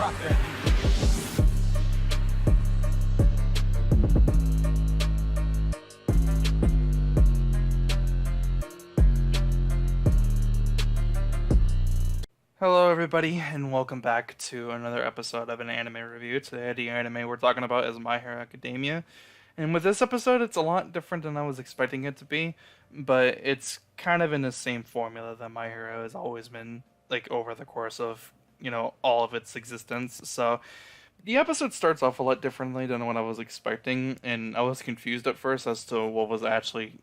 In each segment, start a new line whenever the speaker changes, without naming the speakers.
Hello everybody, and welcome back to another episode of an anime review. Today, the anime we're talking about is My Hero Academia. And with this episode, it's a lot different than I was expecting it to be, but it's kind of in the same formula that My Hero has always been, like, over the course of, all of its existence. So, the episode starts off a lot differently than what I was expecting, and I was confused at first as to what was actually,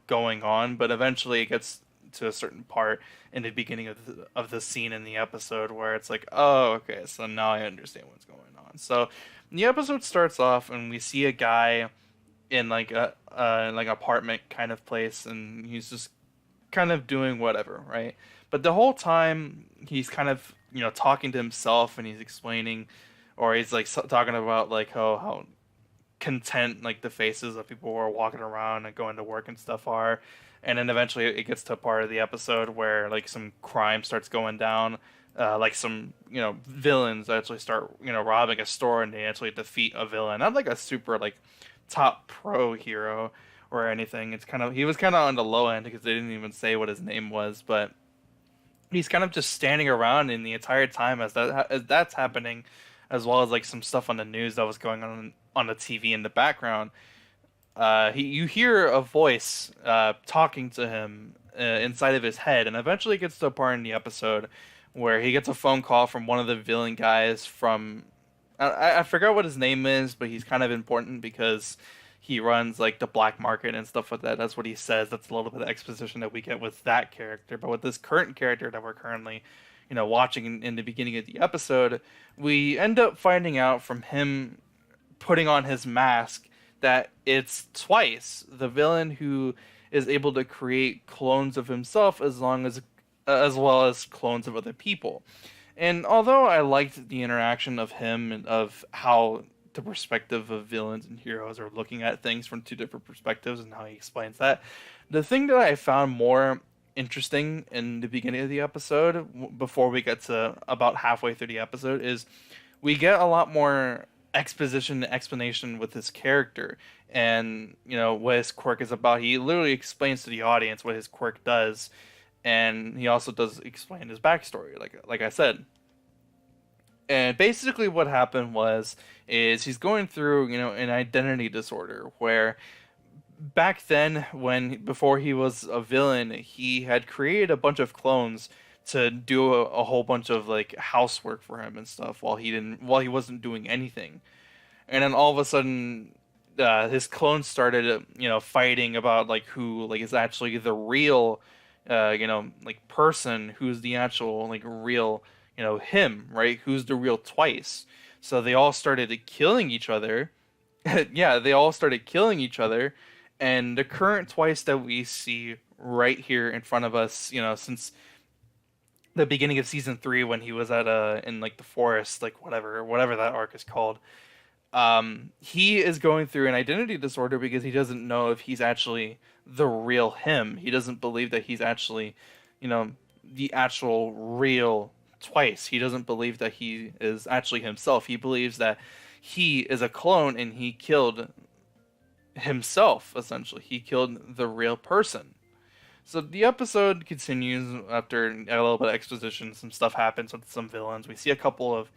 going on, but eventually it gets to a certain part in the beginning of the scene in the episode where it's like, oh, okay, so now I understand what's going on. So the episode starts off and we see a guy in like a like apartment kind of place, and he's just kind of doing whatever, right? But the whole time he's kind of talking to himself, and he's explaining, or he's like talking about like how content like the faces of people who are walking around and going to work and stuff are. And then eventually it gets to a part of the episode where like some crime starts going down, like some villains actually start robbing a store, and they actually defeat a villain, not like a super like top pro hero or anything. It's kind of, he was kind of on the low end because they didn't even say what his name was, but he's kind of just standing around in the entire time as that's happening, as well as like some stuff on the news that was going on the TV in the background. You hear a voice talking to him inside of his head, and eventually gets to a part in the episode where he gets a phone call from one of the villain guys from, I forgot what his name is, but he's kind of important because he runs like the black market and stuff like that. That's what he says. That's a little bit of exposition that we get with that character. But with this current character that we're currently watching in the beginning of the episode, we end up finding out from him putting on his mask that it's Twice, the villain who is able to create clones of himself as well as clones of other people. And although I liked the interaction of him and of how the perspective of villains and heroes are looking at things from two different perspectives and how he explains that, the thing that I found more interesting in the beginning of the episode, before we get to about halfway through the episode, is we get a lot more exposition and explanation with his character and what his quirk is about. He literally explains to the audience what his quirk does, and he also does explain his backstory, like I said. And basically what happened is he's going through an identity disorder where back then, before he was a villain, he had created a bunch of clones to do a whole bunch of like housework for him and stuff while he wasn't doing anything. And then all of a sudden his clones started fighting about like who like is actually the real like person, who's the actual like real him, right? Who's the real Twice. So they all started killing each other. Yeah, they all started killing each other. And the current Twice that we see right here in front of us, since the beginning of season 3, when he was at in like the forest, like whatever that arc is called, he is going through an identity disorder because he doesn't know if he's actually the real him. He doesn't believe that he's actually the actual real Twice. He doesn't believe that he is actually himself. He believes that he is a clone and he killed himself. Essentially, he killed the real person. So the episode continues after a little bit of exposition. Some stuff happens with some villains. We see a couple of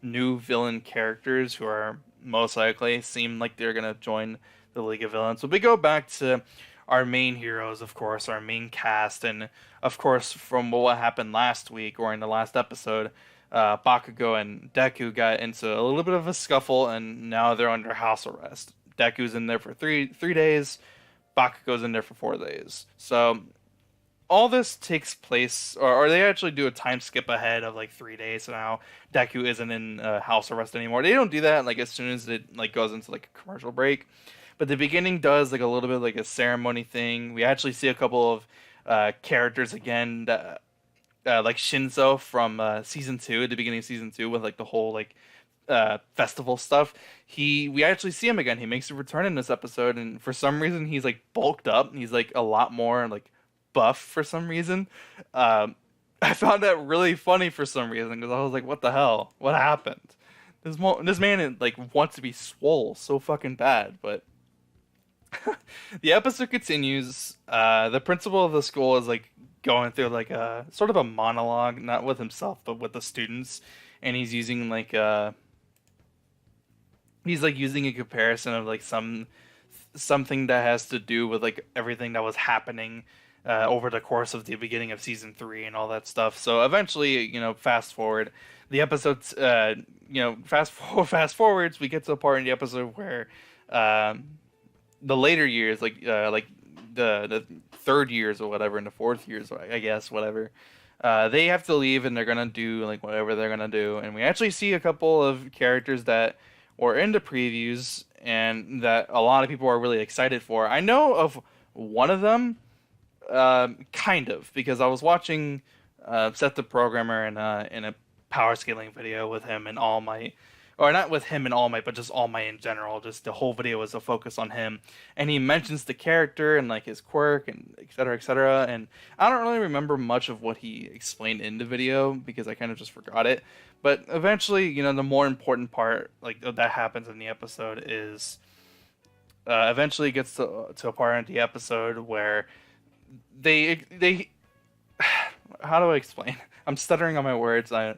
new villain characters who are most likely seem like they're going to join the League of Villains. So we go back to our main heroes, of course, our main cast. And of course, from what happened last week or in the last episode, Bakugo and Deku got into a little bit of a scuffle, and now they're under house arrest. Deku's in there for three days. Bakugo's in there for 4 days. So all this takes place, or they actually do a time skip ahead of like 3 days. So now Deku isn't in house arrest anymore. They don't do that like as soon as it like goes into like a commercial break. But the beginning does like a little bit like a ceremony thing. We actually see a couple of characters again, that, like Shinzo from season 2, at the beginning of season 2, with like the whole like festival stuff. We actually see him again. He makes a return in this episode, and for some reason he's like bulked up. He's like a lot more like buff for some reason. I found that really funny for some reason because I was like, "What the hell? What happened?" This man like wants to be swole so fucking bad, but the episode continues. The principal of the school is like going through like a sort of a monologue, not with himself but with the students, and he's using like he's like using a comparison of like something that has to do with like everything that was happening over the course of the beginning of season 3 and all that stuff. So eventually, fast forward the episodes, fast forwards, we get to a part in the episode where the later years, like the third years or whatever, and the fourth years, I guess, whatever. They have to leave and they're gonna do like whatever they're gonna do, and we actually see a couple of characters that were in the previews and that a lot of people are really excited for. I know of one of them, kind of, because I was watching Seth the Programmer in a power scaling video with him and All Might, or not with him and All Might, but just All Might in general. Just the whole video was a focus on him, and he mentions the character and like his quirk and et cetera, et cetera. And I don't really remember much of what he explained in the video because I kind of just forgot it. But eventually, the more important part like that happens in the episode is eventually it gets to a part in the episode where they how do I explain? I'm stuttering on my words. I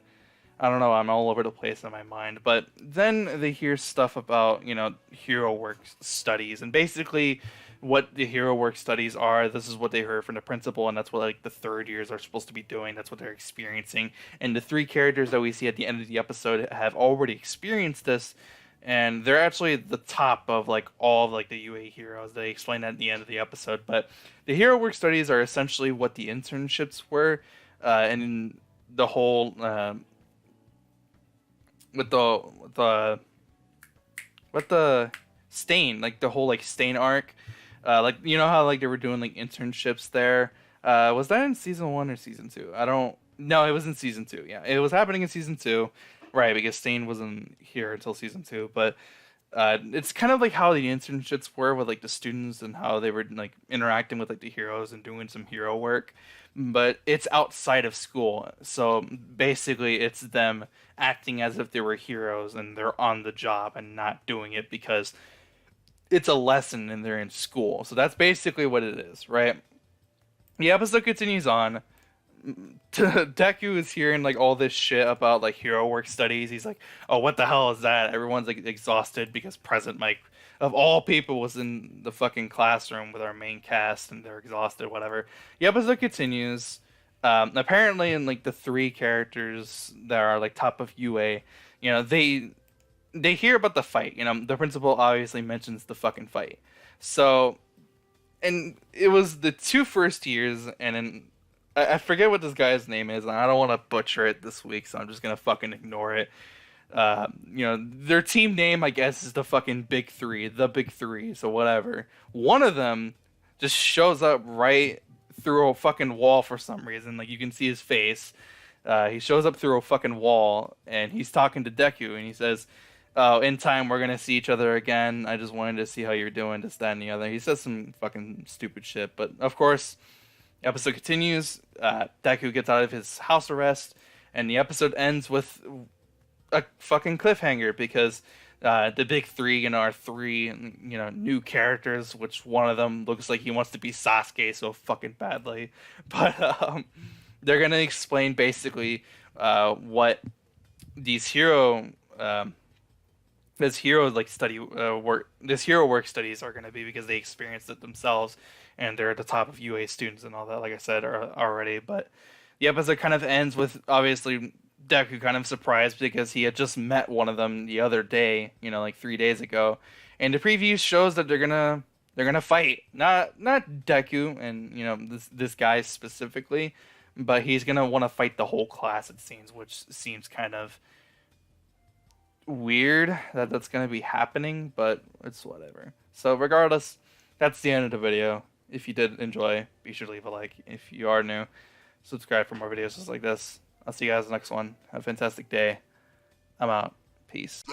don't know, I'm all over the place in my mind. But then they hear stuff about, hero work studies. And basically what the hero work studies are, this is what they heard from the principal, and that's what like the third years are supposed to be doing. That's what they're experiencing. And the 3 characters that we see at the end of the episode have already experienced this. And they're actually the top of like all of like the UA heroes. They explain that at the end of the episode. But the hero work studies are essentially what the internships were, and the whole with the Stain, like the whole like Stain arc, like how like they were doing like internships there. Was that in season 1 or season 2? I don't. No, it was in season 2. Yeah, it was happening in season 2, right? Because Stain wasn't here until season 2, but. It's kind of like how the internships were with like the students and how they were like interacting with like the heroes and doing some hero work, but it's outside of school. So basically, it's them acting as if they were heroes and they're on the job and not doing it because it's a lesson and they're in school. So that's basically what it is, right? The episode continues on. Deku is hearing like all this shit about like hero work studies. He's like, "Oh, what the hell is that?" Everyone's like exhausted because Present Mike, of all people, was in the fucking classroom with our main cast, and they're exhausted. Whatever. The episode continues. Apparently, in like the 3 characters that are like top of UA, they hear about the fight. The principal obviously mentions the fucking fight. So, and it was the 2 first years, and then I forget what this guy's name is, and I don't want to butcher it this week, so I'm just gonna fucking ignore it. Their team name, I guess, is the fucking Big Three, the Big Three, so whatever. One of them just shows up right through a fucking wall for some reason. Like, you can see his face. He shows up through a fucking wall, and he's talking to Deku, and he says, "Oh, in time, we're gonna see each other again. I just wanted to see how you're doing, this, that, and the other." He says some fucking stupid shit, but of course... Episode continues. Deku gets out of his house arrest, and the episode ends with a fucking cliffhanger because the Big Three, are 3, new characters. Which one of them looks like he wants to be Sasuke so fucking badly, but they're gonna explain basically what these this hero work studies are going to be because they experienced it themselves and they're at the top of UA students and all that, like I said already. But the episode kind of ends with obviously Deku kind of surprised because he had just met one of them the other day, like 3 days ago, and the preview shows that they're gonna fight, not Deku and this guy specifically, but he's gonna want to fight the whole class, it seems, which seems kind of weird that that's going to be happening, but it's whatever. So regardless, that's the end of the video. If you did enjoy, be sure to leave a like. If you are new, subscribe for more videos just like this. I'll see you guys next one. Have a fantastic day. I'm out. Peace.